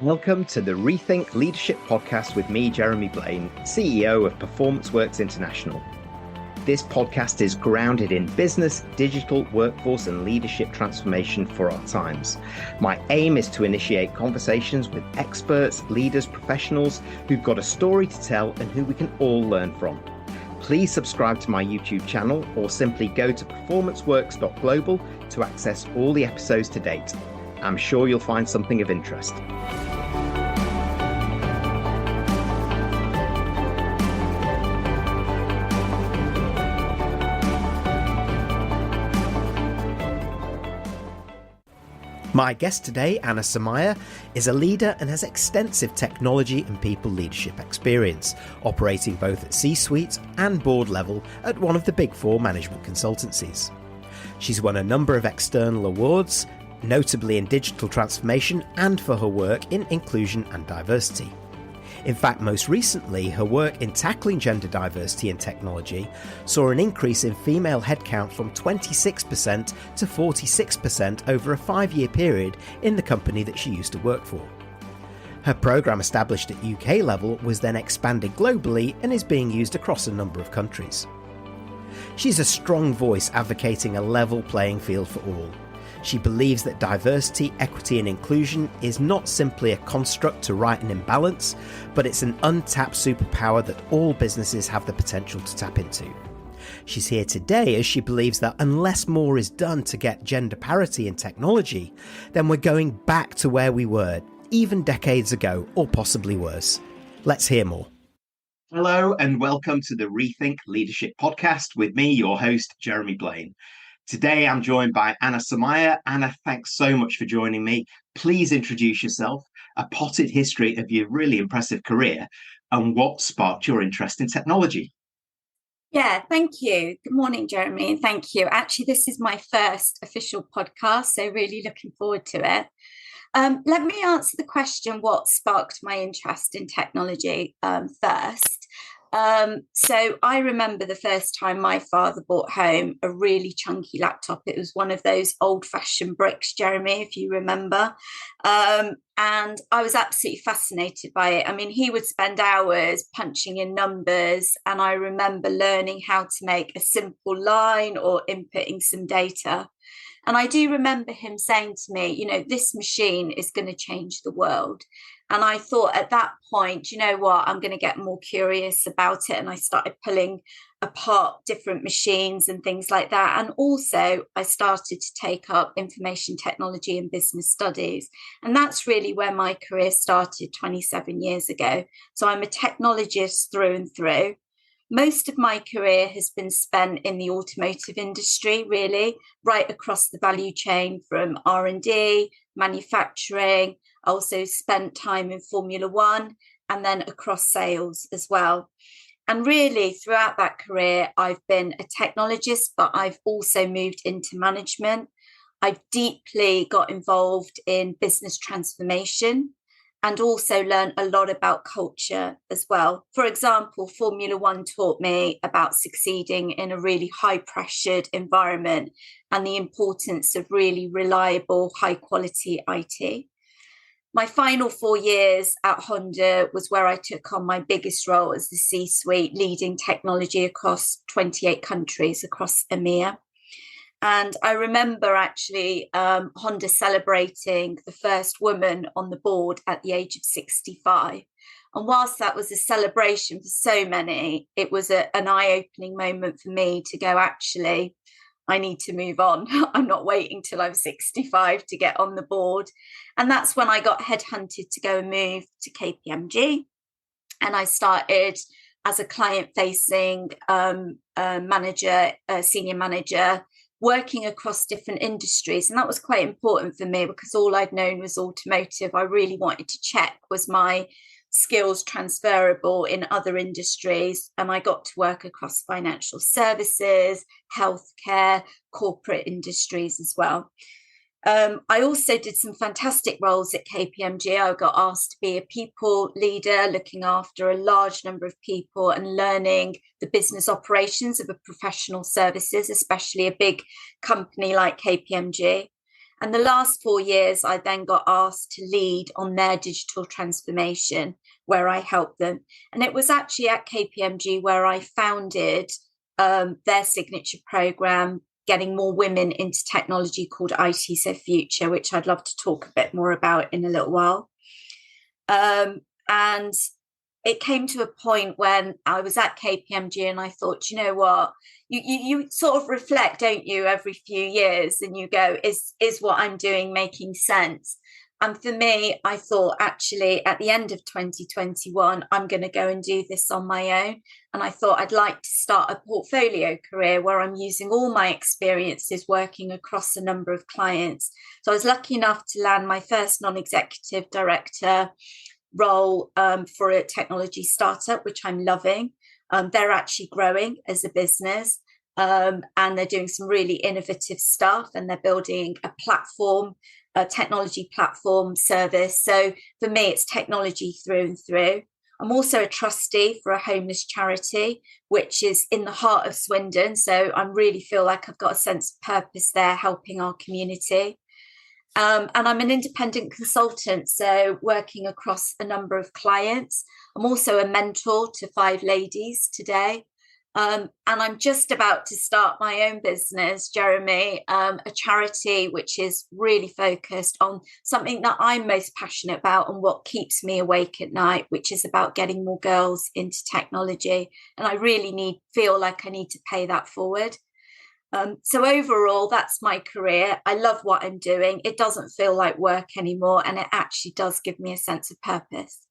Welcome to the Rethink Leadership podcast with me, Jeremy Blaine, CEO of Performance Works International. This podcast is grounded in business, digital, workforce, and leadership transformation for our times. My aim is to initiate conversations with experts, leaders, professionals who've got a story to tell and who we can all learn from. Please subscribe to my YouTube channel or simply go to performanceworks.global to access all the episodes to date. I'm sure you'll find something of interest. My guest today, Anna Samaya, is a leader and has extensive technology and people leadership experience, operating both at C-suite and board level at one of the Big Four management consultancies. She's won a number of external awards, notably in digital transformation and for her work in inclusion and diversity. In fact, most recently, her work in tackling gender diversity in technology saw an increase in female headcount from 26% to 46% over a 5-year period in the company that she used to work for. Her programme, established at UK level, was then expanded globally and is being used across a number of countries. She's a strong voice advocating a level playing field for all. She believes that diversity, equity and inclusion is not simply a construct to right an imbalance, but it's an untapped superpower that all businesses have the potential to tap into. She's here today as she believes that unless more is done to get gender parity in technology, then we're going back to where we were, even decades ago, or possibly worse. Let's hear more. Hello and welcome to the Rethink Leadership podcast with me, your host, Jeremy Blaine. Today, I'm joined by Anna Samaya. Anna, thanks so much for joining me. Please introduce yourself, a potted history of your really impressive career, and what sparked your interest in technology. Yeah, thank you. Good morning, Jeremy, and thank you. Actually, this is my first official podcast, so really looking forward to it. Let me answer the question, what sparked my interest in technology first. So I remember the first time my father brought home a really chunky laptop. It was one of those old-fashioned bricks, Jeremy, if you remember. And I was absolutely fascinated by it. I mean, he would spend hours punching in numbers, and I remember learning how to make a simple line or inputting some data. And I do remember him saying to me, you know, this machine is going to change the world. And I thought at that point, you know what, I'm going to get more curious about it. And I started pulling apart different machines and things like that. And also I started to take up information technology and business studies. And that's really where my career started 27 years ago. So I'm a technologist through and through. Most of my career has been spent in the automotive industry, really, right across the value chain from R&D, manufacturing. I also spent time in Formula One and then across sales as well. And really, throughout that career, I've been a technologist, but I've also moved into management. I've deeply got involved in business transformation and also learned a lot about culture as well. For example, Formula One taught me about succeeding in a really high-pressured environment and the importance of really reliable, high-quality IT. My final 4 years at Honda was where I took on my biggest role as the C-suite, leading technology across 28 countries across EMEA. And I remember actually Honda celebrating the first woman on the board at the age of 65. And whilst that was a celebration for so many, it was an eye-opening moment for me to go, actually, I need to move on. I'm not waiting till I'm 65 to get on the board. And that's when I got headhunted to go and move to KPMG. And I started as a client-facing manager, senior manager, working across different industries. And that was quite important for me because all I'd known was automotive. I really wanted to check, was my skills transferable in other industries? And I got to work across financial services, healthcare, corporate industries as well. I also did some fantastic roles at KPMG. I got asked to be a people leader, looking after a large number of people and learning the business operations of a professional services, especially a big company like KPMG. And the last 4 years, I then got asked to lead on their digital transformation, where I helped them. And it was actually at KPMG where I founded their signature program, getting more women into technology, called IT So Future, which I'd love to talk a bit more about in a little while. And it came to a point when I was at KPMG and I thought, you know what, you sort of reflect, don't you, every few years, and you go, is what I'm doing making sense? And for me, I thought, actually, at the end of 2021, I'm going to go and do this on my own. And I thought I'd like to start a portfolio career where I'm using all my experiences working across a number of clients. So I was lucky enough to land my first non-executive director role for a technology startup, which I'm loving. They're actually growing as a business, and they're doing some really innovative stuff, and they're building a platform, a technology platform service. So for me, it's technology through and through. I'm also a trustee for a homeless charity, which is in the heart of Swindon. So I really feel like I've got a sense of purpose there, helping our community. And I'm an independent consultant, so working across a number of clients. I'm also a mentor to 5 ladies today. And I'm just about to start my own business, Jeremy, a charity which is really focused on something that I'm most passionate about and what keeps me awake at night, which is about getting more girls into technology. And I really feel like I need to pay that forward. So overall, that's my career. I love what I'm doing. It doesn't feel like work anymore, and it actually does give me a sense of purpose.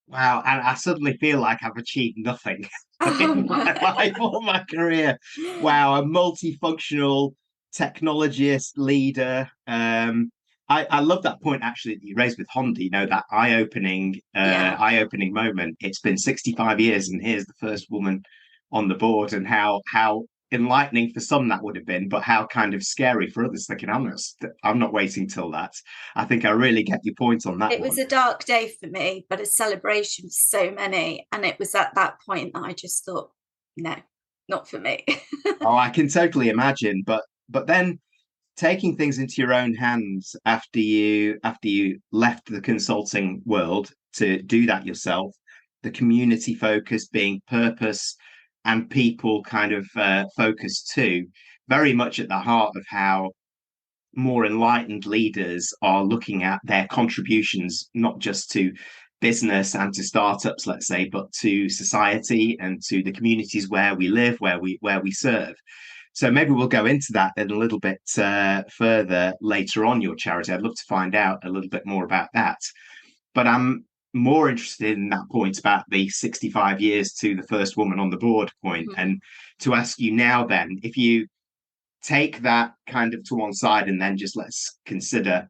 Wow, and I suddenly feel like I've achieved nothing Oh, in my life or my career. Wow, a multifunctional technologist, leader. I love that point actually that you raised with Honda, you know, that yeah. eye-opening moment. It's been 65 years and here's the first woman on the board, and how enlightening for some that would have been, but how kind of scary for others thinking, I'm not waiting till that. I think I really get your point on that It one. was a dark day for me, but a celebration for so many. And it was at that point that I just thought, no, not for me. Oh, I can totally imagine, but then taking things into your own hands after you left the consulting world to do that yourself, the community focus being purpose and people kind of focused too, very much at the heart of how more enlightened leaders are looking at their contributions, not just to business and to startups, let's say, but to society and to the communities where we live, where we serve. So maybe we'll go into that in a little bit further later on, your charity. I'd love to find out a little bit more about that. But I'm more interested in that point about the 65 years to the first woman on the board point, and to ask you now then, if you take that kind of to one side and then just let's consider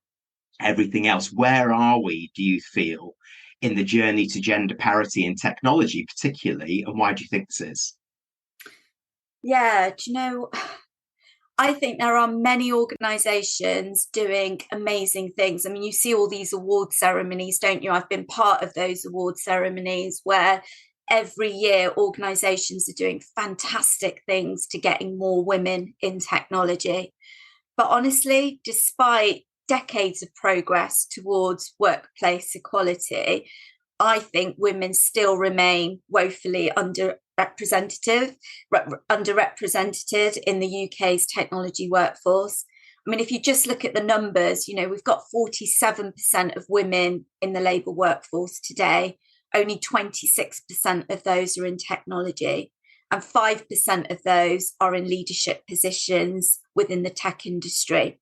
everything else, where are we, do you feel, in the journey to gender parity in technology particularly, and why do you think this is? Yeah, do you know, I think there are many organizations doing amazing things. I mean, you see all these award ceremonies, don't you? I've been part of those award ceremonies where every year organizations are doing fantastic things to getting more women in technology. But honestly, despite decades of progress towards workplace equality, I think women still remain woefully underrepresented in the UK's technology workforce. I mean, if you just look at the numbers, you know, we've got 47% of women in the labour workforce today. Only 26% of those are in technology, and 5% of those are in leadership positions within the tech industry.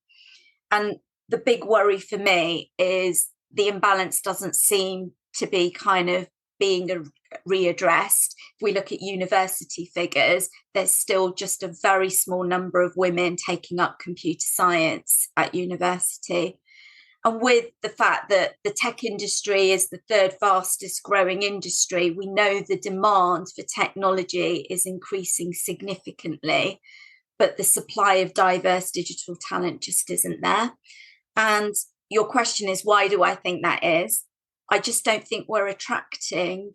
And the big worry for me is the imbalance doesn't seem to be kind of being readdressed. If we look at university figures, there's still just a very small number of women taking up computer science at university. And with the fact that the tech industry is the third fastest growing industry, we know the demand for technology is increasing significantly, but the supply of diverse digital talent just isn't there. And your question is, why do I think that is? I just don't think we're attracting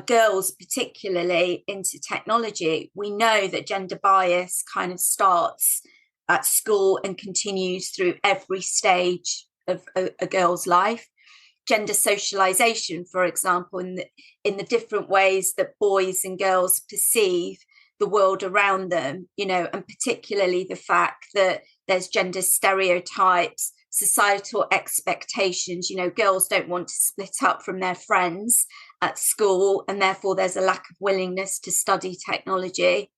girls particularly into technology. We know that gender bias kind of starts at school and continues through every stage of a girl's life. Gender socialization, for example, in the different ways that boys and girls perceive the world around them, and particularly the fact that there's gender stereotypes, societal expectations. Girls don't want to split up from their friends at school, and therefore there's a lack of willingness to study technology.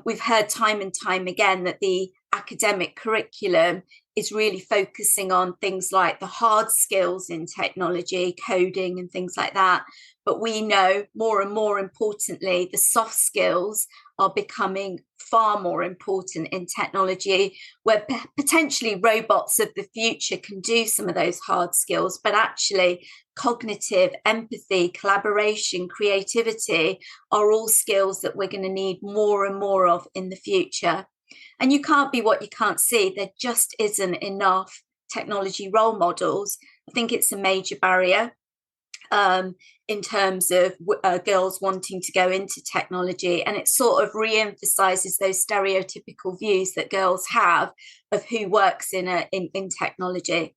We've heard time and time again that the academic curriculum is really focusing on things like the hard skills in technology, coding and things like that. But we know more and more importantly, the soft skills are becoming far more important in technology, where potentially robots of the future can do some of those hard skills, but actually cognitive, empathy, collaboration, creativity are all skills that we're going to need more and more of in the future. And you can't be what you can't see. There just isn't enough technology role models. I think it's a major barrier in terms of girls wanting to go into technology, and it sort of re-emphasizes those stereotypical views that girls have of who works in technology.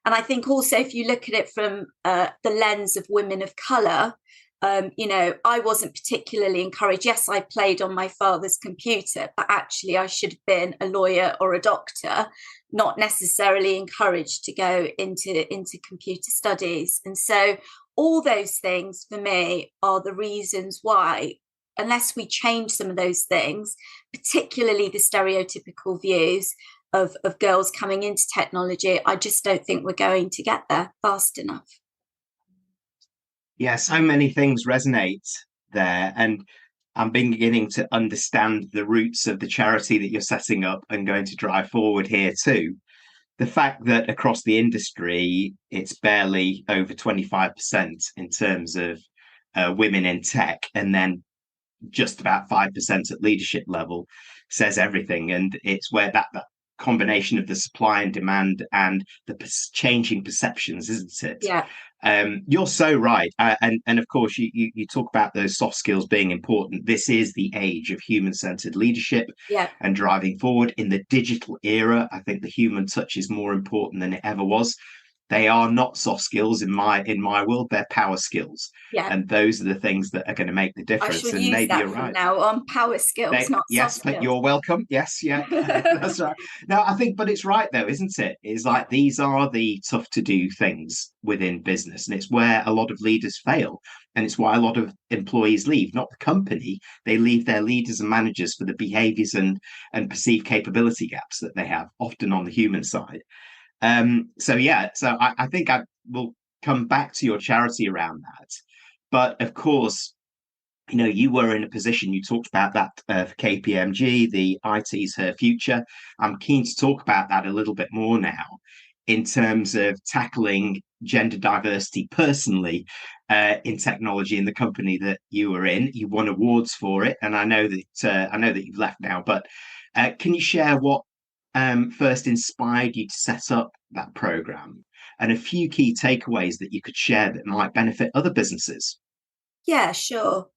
And I think also if you look at it from the lens of women of colour, I wasn't particularly encouraged. Yes, I played on my father's computer, but actually I should have been a lawyer or a doctor, not necessarily encouraged to go into computer studies. And so all those things for me are the reasons why, unless we change some of those things, particularly the stereotypical views of girls coming into technology, I just don't think we're going to get there fast enough. Yeah, so many things resonate there. And I'm beginning to understand the roots of the charity that you're setting up and going to drive forward here too. The fact that across the industry, it's barely over 25% in terms of women in tech, and then just about 5% at leadership level says everything. And it's where that combination of the supply and demand and the changing perceptions, isn't it? Yeah. You're so right. And of course, you talk about those soft skills being important. This is the age of human-centered leadership, yeah, and driving forward in the digital era. I think the human touch is more important than it ever was. They are not soft skills in my world. They're power skills. Yeah. And those are the things that are going to make the difference. I shall and use maybe that you're from right. now on. Power skills, not yes, soft but skills. you're welcome. Yes, yeah, that's right. No, I think, but it's right though, isn't it? It's like these are the tough to do things within business, and it's where a lot of leaders fail, and it's why a lot of employees leave, not the company. They leave their leaders and managers for the behaviours and perceived capability gaps that they have, often on the human side. So I think I will come back to your charity around that, but of course, you were in a position, you talked about that for KPMG, the IT's her future. I'm keen to talk about that a little bit more now in terms of tackling gender diversity personally in technology in the company that you were in. You won awards for it, and I know that you've left now, but can you share what first inspired you to set up that program and a few key takeaways that you could share that might benefit other businesses? Yeah, sure.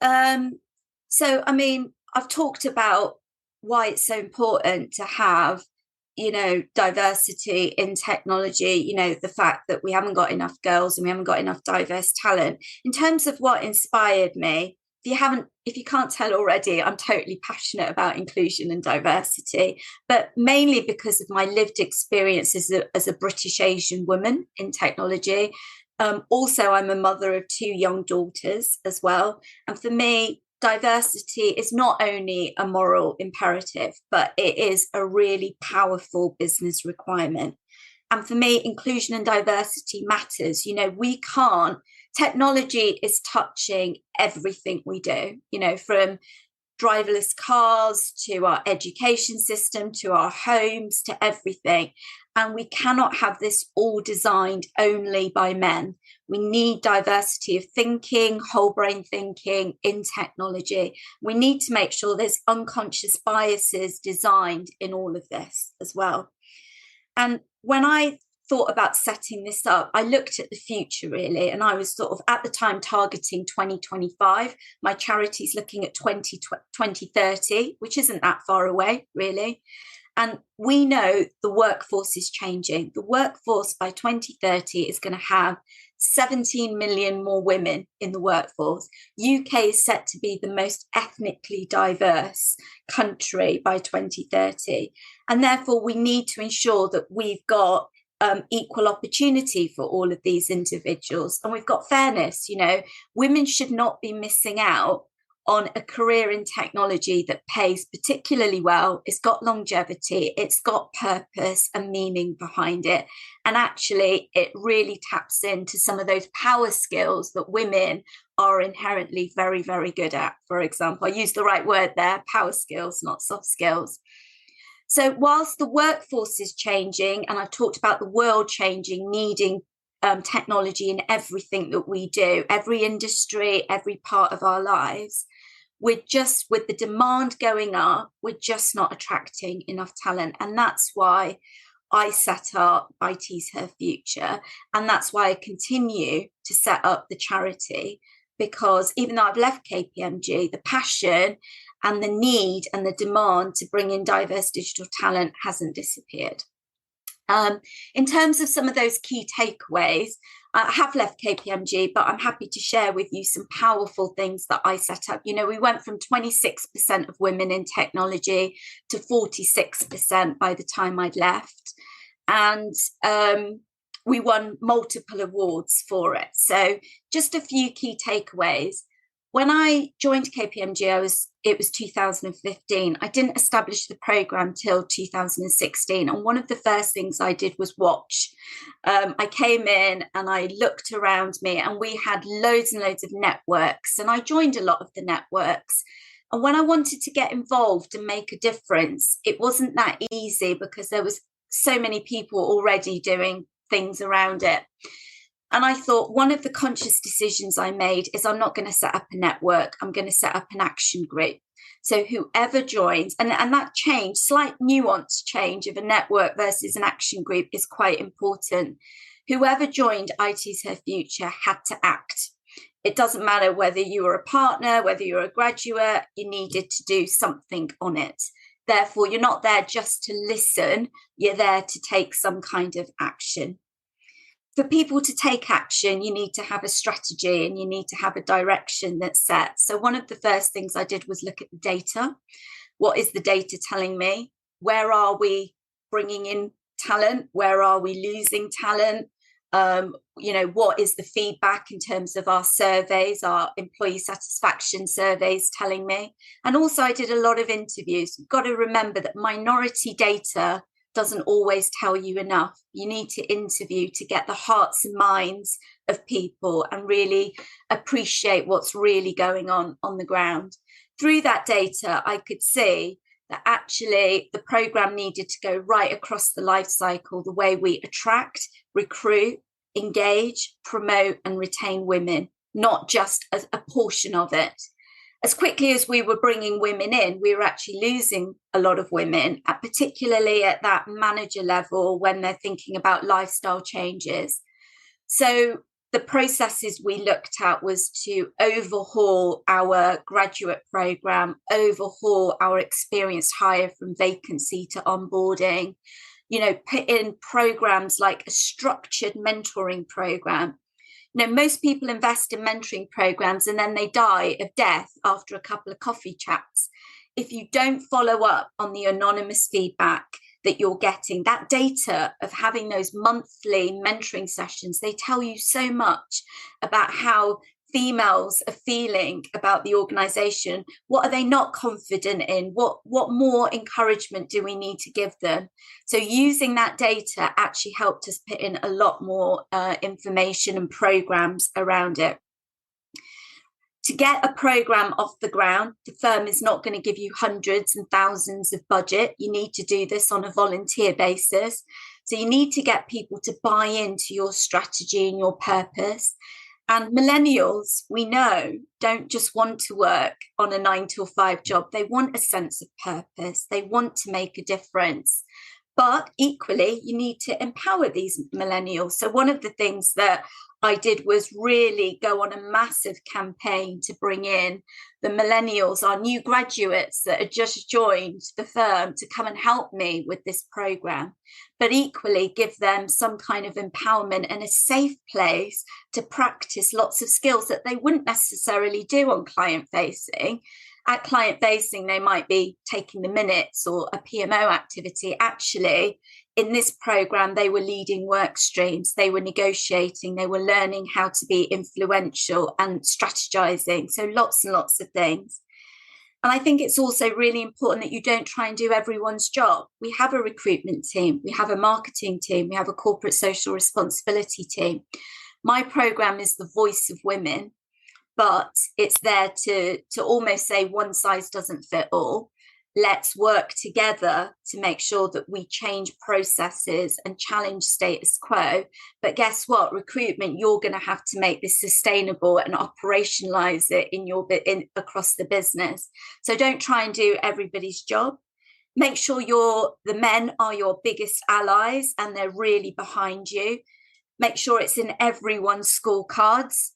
So, I mean, I've talked about why it's so important to have, diversity in technology, the fact that we haven't got enough girls and we haven't got enough diverse talent. In terms of what inspired me, if you can't tell already, I'm totally passionate about inclusion and diversity, but mainly because of my lived experience as a British Asian woman in technology. Also, I'm a mother of 2 young daughters as well. And for me, diversity is not only a moral imperative, but it is a really powerful business requirement. And for me, inclusion and diversity matters. Technology is touching everything we do, from driverless cars to our education system, to our homes, to everything. And we cannot have this all designed only by men. We need diversity of thinking, whole brain thinking in technology. We need to make sure there's unconscious biases designed in all of this as well. And when I thought about setting this up, I looked at the future really, and I was sort of at the time targeting 2025. My charity's looking at 2030, which isn't that far away really. And we know the workforce is changing. The workforce by 2030 is going to have 17 million more women in the workforce. UK is set to be the most ethnically diverse country by 2030. And therefore, we need to ensure that we've got equal opportunity for all of these individuals. And we've got fairness. Women should not be missing out on a career in technology that pays particularly well. It's got longevity, it's got purpose and meaning behind it. And actually, it really taps into some of those power skills that women are inherently very, very good at. For example, I use the right word there, power skills, not soft skills. So whilst the workforce is changing, and I've talked about the world changing, needing technology in everything that we do, every industry, every part of our lives, with the demand going up, we're just not attracting enough talent. And that's why I set up IT's Her Future. And that's why I continue to set up the charity, because even though I've left KPMG, the passion and the need and the demand to bring in diverse digital talent hasn't disappeared. In terms of some of those key takeaways, I have left KPMG, but I'm happy to share with you some powerful things that I set up. We went from 26% of women in technology to 46% by the time I'd left. And we won multiple awards for it. So just a few key takeaways. When I joined KPMG, it was 2015. I didn't establish the program till 2016. And one of the first things I did was watch. I came in and I looked around me, and we had loads and loads of networks. And I joined a lot of the networks. And when I wanted to get involved and make a difference, it wasn't that easy because there was so many people already doing things around it. And I thought one of the conscious decisions I made is I'm not going to set up a network. I'm going to set up an action group. So whoever joins, and that change, slight nuance change of a network versus an action group is quite important. Whoever joined IT's Her Future had to act. It doesn't matter whether you were a partner, whether you're a graduate, you needed to do something on it. Therefore, you're not there just to listen. You're there to take some kind of action. For people to take action, you need to have a strategy and you need to have a direction that's set. So one of the first things I did was look at the data. What is the data telling me? Where are we bringing in talent? Where are we losing talent? What is the feedback in terms of our surveys, our employee satisfaction surveys telling me? And also I did a lot of interviews. You've got to remember that minority data doesn't always tell you enough. You need to interview to get the hearts and minds of people and really appreciate what's really going on the ground. Through that data, I could see that actually the program needed to go right across the life cycle, the way we attract, recruit, engage, promote and retain women, not just as a portion of it. As quickly as we were bringing women in, we were actually losing a lot of women, particularly at that manager level when they're thinking about lifestyle changes. So the processes we looked at was to overhaul our graduate program, overhaul our experienced hire from vacancy to onboarding, put in programs like a structured mentoring program. Most people invest in mentoring programs and then they die of death after a couple of coffee chats. If you don't follow up on the anonymous feedback that you're getting, that data of having those monthly mentoring sessions, they tell you so much about how females are feeling about the organization. What are they not confident in? What more encouragement do we need to give them? So using that data actually helped us put in a lot more information and programs around it. To get a program off the ground, the firm is not going to give you hundreds and thousands of budget. You need to do this on a volunteer basis. So you need to get people to buy into your strategy and your purpose. And millennials, we know, don't just want to work on a 9 to 5 job. They want a sense of purpose. They want to make a difference. But equally, you need to empower these millennials. So one of the things that I did was really go on a massive campaign to bring in the millennials, our new graduates that had just joined the firm, to come and help me with this program, but equally give them some kind of empowerment and a safe place to practice lots of skills that they wouldn't necessarily do on client facing. At client facing, they might be taking the minutes or a PMO activity. Actually, in this program, they were leading work streams, they were negotiating, they were learning how to be influential and strategizing. So lots and lots of things. And I think it's also really important that you don't try and do everyone's job. We have a recruitment team, we have a marketing team, we have a corporate social responsibility team. My program is the voice of women, but it's there to almost say one size doesn't fit all. Let's work together to make sure that we change processes and challenge status quo. But guess what? Recruitment, you're going to have to make this sustainable and operationalize it in across the business. So don't try and do everybody's job. Make sure the men are your biggest allies and they're really behind you. Make sure it's in everyone's scorecards.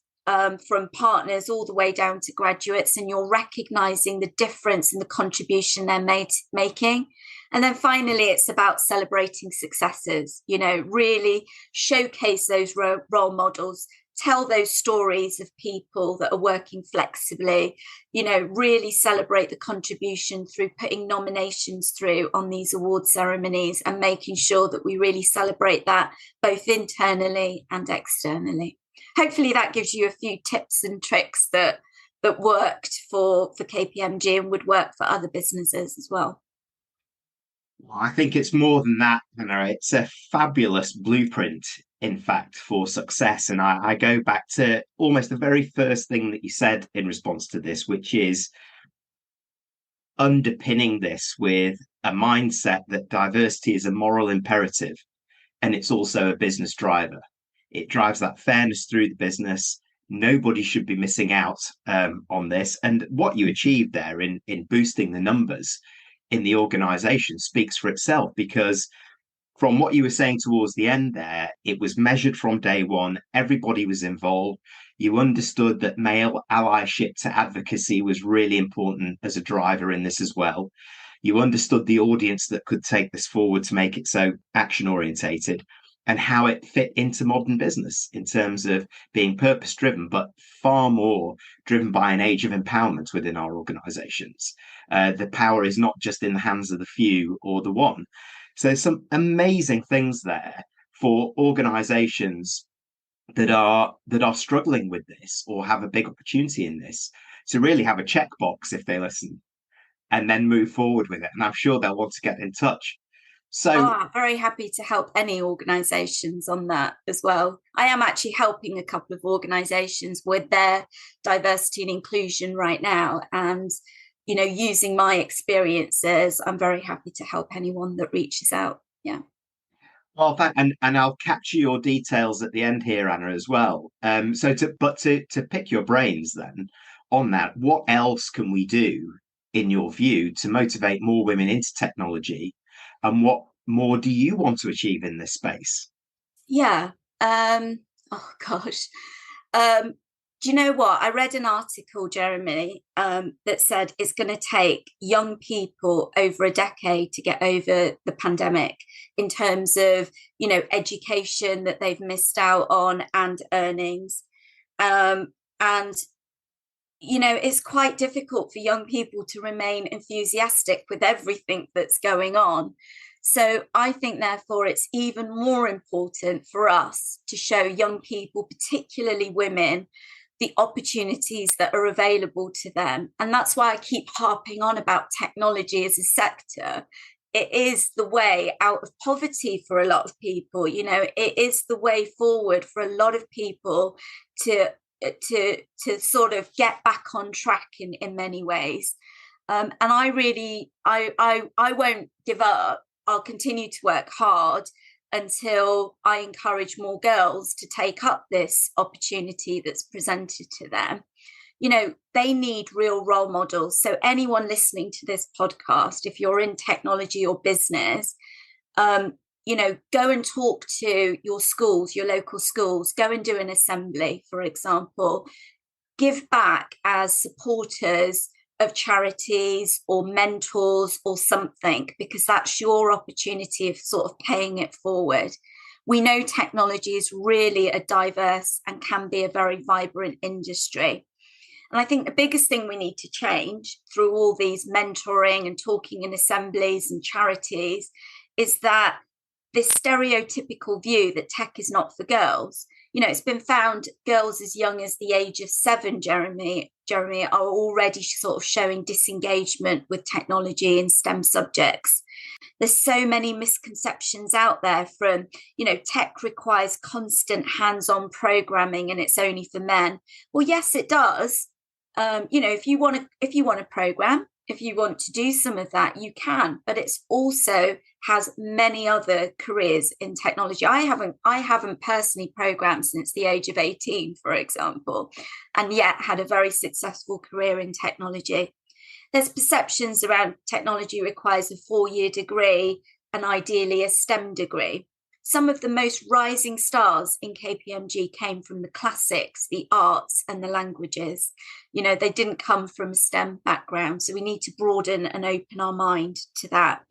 From partners all the way down to graduates, and you're recognizing the difference and the contribution they're making. And then finally, it's about celebrating successes, really showcase those role models, tell those stories of people that are working flexibly, really celebrate the contribution through putting nominations through on these award ceremonies and making sure that we really celebrate that both internally and externally. Hopefully that gives you a few tips and tricks that worked for KPMG and would work for other businesses as well. Well, I think it's more than that, Hannah. It's a fabulous blueprint, in fact, for success. And I go back to almost the very first thing that you said in response to this, which is underpinning this with a mindset that diversity is a moral imperative and it's also a business driver. It drives that fairness through the business. Nobody should be missing out on this. And what you achieved there in boosting the numbers in the organization speaks for itself, because from what you were saying towards the end there, it was measured from day one. Everybody was involved. You understood that male allyship to advocacy was really important as a driver in this as well. You understood the audience that could take this forward to make it so action orientated, and how it fit into modern business in terms of being purpose driven, but far more driven by an age of empowerment within our organizations. The power is not just in the hands of the few or the one. So there's some amazing things there for organizations that are struggling with this or have a big opportunity in this to really have a checkbox if they listen and then move forward with it. And I'm sure they'll want to get in touch. So very happy to help any organizations on that as well. I am actually helping a couple of organizations with their diversity and inclusion right now. And, using my experiences, I'm very happy to help anyone that reaches out. Yeah. Well, and I'll capture your details at the end here, Anna, as well. To pick your brains then on that, what else can we do, in your view, to motivate more women into technology? And what more do you want to achieve in this space? Yeah. Oh, gosh. Do you know what? I read an article, Jeremy, that said it's going to take young people over a decade to get over the pandemic in terms of, education that they've missed out on and earnings. It's quite difficult for young people to remain enthusiastic with everything that's going on. So I think, therefore, it's even more important for us to show young people, particularly women, the opportunities that are available to them. And that's why I keep harping on about technology as a sector. It is the way out of poverty for a lot of people. It is the way forward for a lot of people to sort of get back on track in many ways. And I won't give up. I'll continue to work hard until I encourage more girls to take up this opportunity that's presented to them. They need real role models. So anyone listening to this podcast, if you're in technology or business, Go and talk to your schools, your local schools, go and do an assembly, for example. Give back as supporters of charities or mentors or something, because that's your opportunity of sort of paying it forward. We know technology is really a diverse and can be a very vibrant industry. And I think the biggest thing we need to change through all these mentoring and talking in assemblies and charities is that this stereotypical view that tech is not for girls. It's been found girls as young as the age of 7, Jeremy, are already sort of showing disengagement with technology and STEM subjects. There's so many misconceptions out there from, tech requires constant hands-on programming and it's only for men. Well, yes, it does. If you want to program, if you want to do some of that, you can, but it's also has many other careers in technology. I haven't personally programmed since the age of 18, for example, and yet had a very successful career in technology. There's perceptions around technology requires a 4-year degree and ideally a STEM degree. Some of the most rising stars in KPMG came from the classics, the arts, and the languages. They didn't come from a STEM background. So we need to broaden and open our mind to that.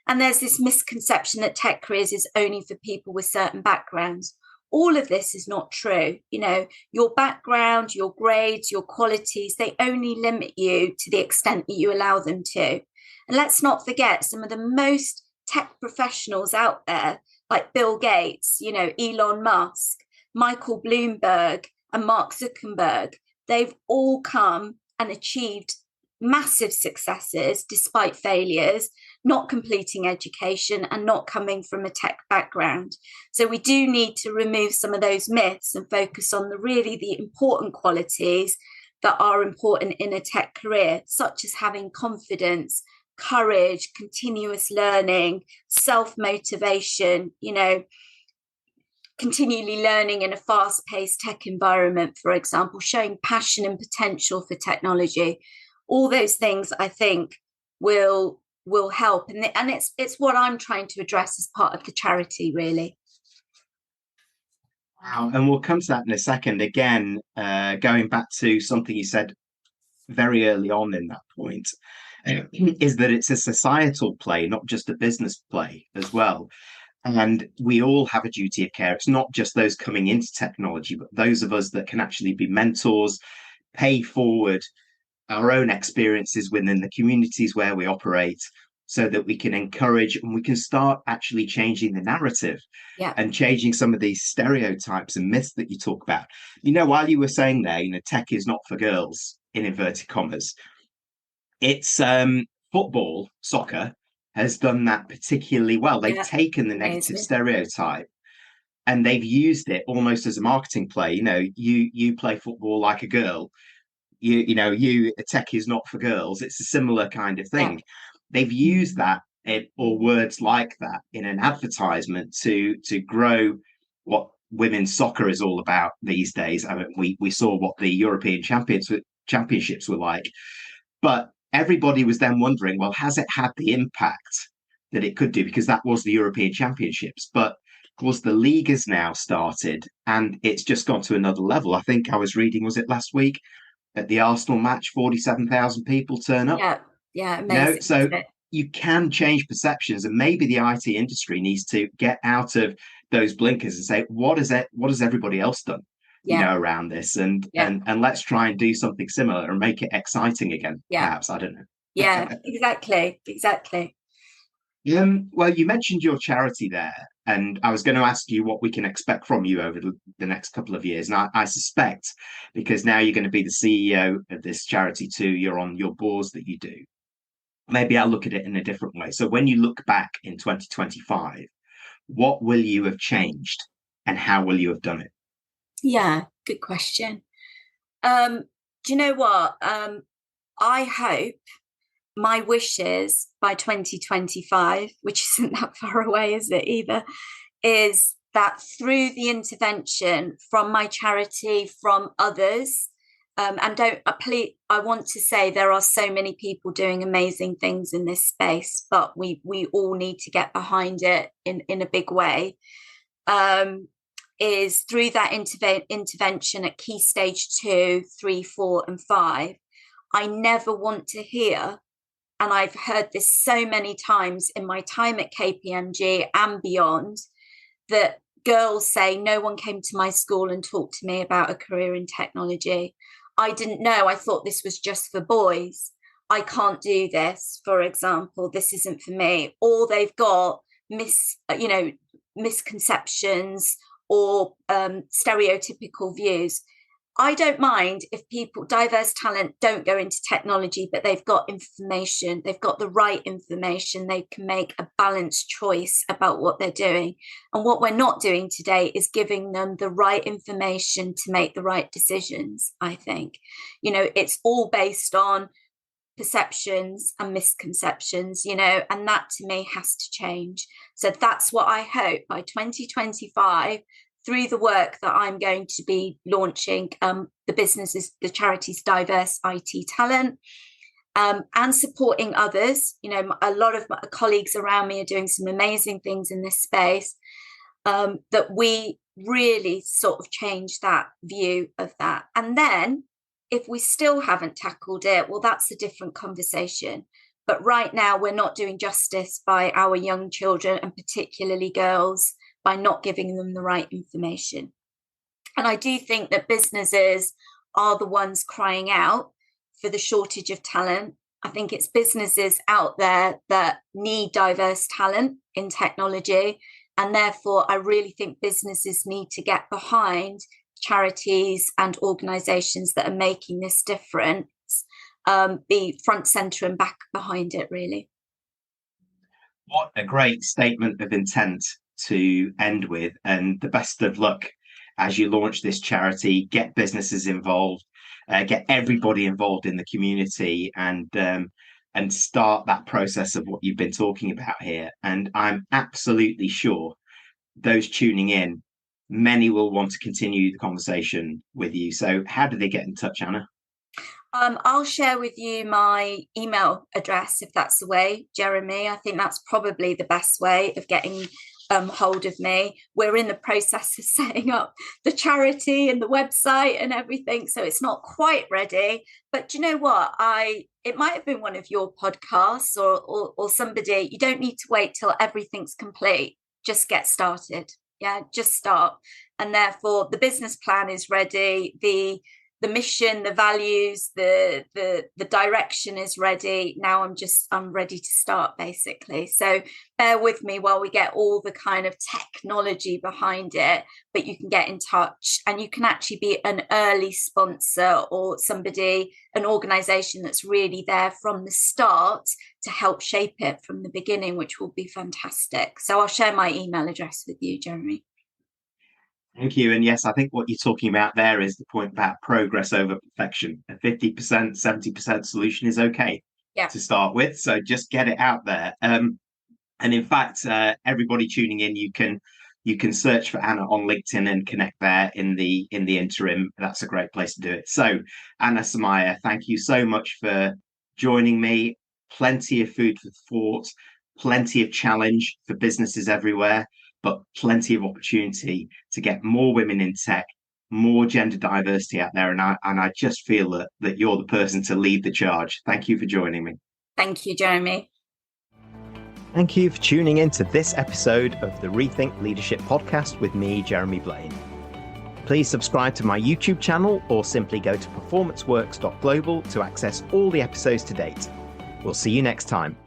And there's this misconception that tech careers is only for people with certain backgrounds. All of this is not true. Your background, your grades, your qualities, they only limit you to the extent that you allow them to. And let's not forget some of the most tech professionals out there, like Bill Gates, Elon Musk, Michael Bloomberg, and Mark Zuckerberg. They've all come and achieved massive successes despite failures, not completing education and not coming from a tech background. So we do need to remove some of those myths and focus on the important qualities that are important in a tech career, such as having confidence, courage, continuous learning, self-motivation, continually learning in a fast-paced tech environment, for example, showing passion and potential for technology. All those things, I think, will help. And it's what I'm trying to address as part of the charity, really. Wow. And we'll come to that in a second. Again, going back to something you said very early on in that point, is that it's a societal play, not just a business play as well. And we all have a duty of care. It's not just those coming into technology, but those of us that can actually be mentors, pay forward our own experiences within the communities where we operate, so that we can encourage and we can start actually changing the narrative and changing some of these stereotypes and myths that you talk about. While you were saying there, tech is not for girls, in inverted commas, it's football, soccer has done that particularly well. They've taken the negative stereotype and they've used it almost as a marketing play. You play football like a girl. Tech is not for girls. It's a similar kind of thing. They've used that or words like that in an advertisement to grow what women's soccer is all about these days. I mean, we saw what the European championships were like, but everybody was then wondering, well, has it had the impact that it could do? Because that was the European Championships. But of course, the league has now started and it's just gone to another level. I think I was reading, was it last week, at the Arsenal match, 47,000 people turn up. Yeah, amazing. So you can change perceptions, and maybe the IT industry needs to get out of those blinkers and say, what has everybody else done? Around this, and let's try and do something similar and make it exciting again. Perhaps, I don't know. Exactly. Well, you mentioned your charity there, and I was going to ask you what we can expect from you over the next couple of years. And I suspect, because now you're going to be the CEO of this charity too, you're on your boards that you do. Maybe I'll look at it in a different way. So when you look back in 2025, what will you have changed and how will you have done it? Yeah, good question. Do you know what? I hope my wish is by 2025, which isn't that far away, is it either, is that through the intervention from my charity, from others, And I want to say there are so many people doing amazing things in this space, but we all need to get behind it in a big way. Is through that intervention at key stage 2, 3, 4, and 5. I never want to hear, and I've heard this so many times in my time at KPMG and beyond, that girls say, no one came to my school and talked to me about a career in technology. I didn't know. I thought this was just for boys. I can't do this, for example. This isn't for me. Or they've got misconceptions or stereotypical views. I don't mind if people, diverse talent, don't go into technology, but they've got information, they've got the right information, they can make a balanced choice about what they're doing. And what we're not doing today is giving them the right information to make the right decisions, I think. It's all based on perceptions and misconceptions, and that to me has to change. So that's what I hope by 2025, through the work that I'm going to be launching, the charity's DiversIT-Talent, and supporting others. A lot of my colleagues around me are doing some amazing things in this space, that we really sort of change that view of that. And then if we still haven't tackled it, well, that's a different conversation. But right now, we're not doing justice by our young children, and particularly girls, by not giving them the right information. And I do think that businesses are the ones crying out for the shortage of talent. I think it's businesses out there that need diverse talent in technology. And therefore, I really think businesses need to get behind charities and organisations that are making this difference, be front, centre and back behind it, really. What a great statement of intent to end with, and the best of luck as you launch this charity. Get businesses involved, get everybody involved in the community, and start that process of what you've been talking about here. And I'm absolutely sure those tuning in, many will want to continue the conversation with you. So how do they get in touch, Anna? I'll share with you my email address, if that's the way, Jeremy. I think that's probably the best way of getting hold of me. We're in the process of setting up the charity and the website and everything, so it's not quite ready. But do you know what? It might have been one of your podcasts or somebody. You don't need to wait till everything's complete. Just get started. Yeah, just start. And therefore, the business plan is ready. The mission, the values, the direction is ready. Now I'm ready to start, basically. So bear with me while we get all the kind of technology behind it, but you can get in touch, and you can actually be an early sponsor or somebody, an organization that's really there from the start to help shape it from the beginning, which will be fantastic. So I'll share my email address with you, Jeremy. Thank you. And yes, I think what you're talking about there is the point about progress over perfection. A 50%, 70% solution is okay to start with. So just get it out there. And in fact, everybody tuning in, you can search for Anna on LinkedIn and connect there in the interim. That's a great place to do it. So Anna Samaya, thank you so much for joining me. Plenty of food for thought, plenty of challenge for businesses everywhere, but plenty of opportunity to get more women in tech, more gender diversity out there. And I just feel that you're the person to lead the charge. Thank you for joining me. Thank you, Jeremy. Thank you for tuning in to this episode of the Rethink Leadership podcast with me, Jeremy Blaine. Please subscribe to my YouTube channel or simply go to performanceworks.global to access all the episodes to date. We'll see you next time.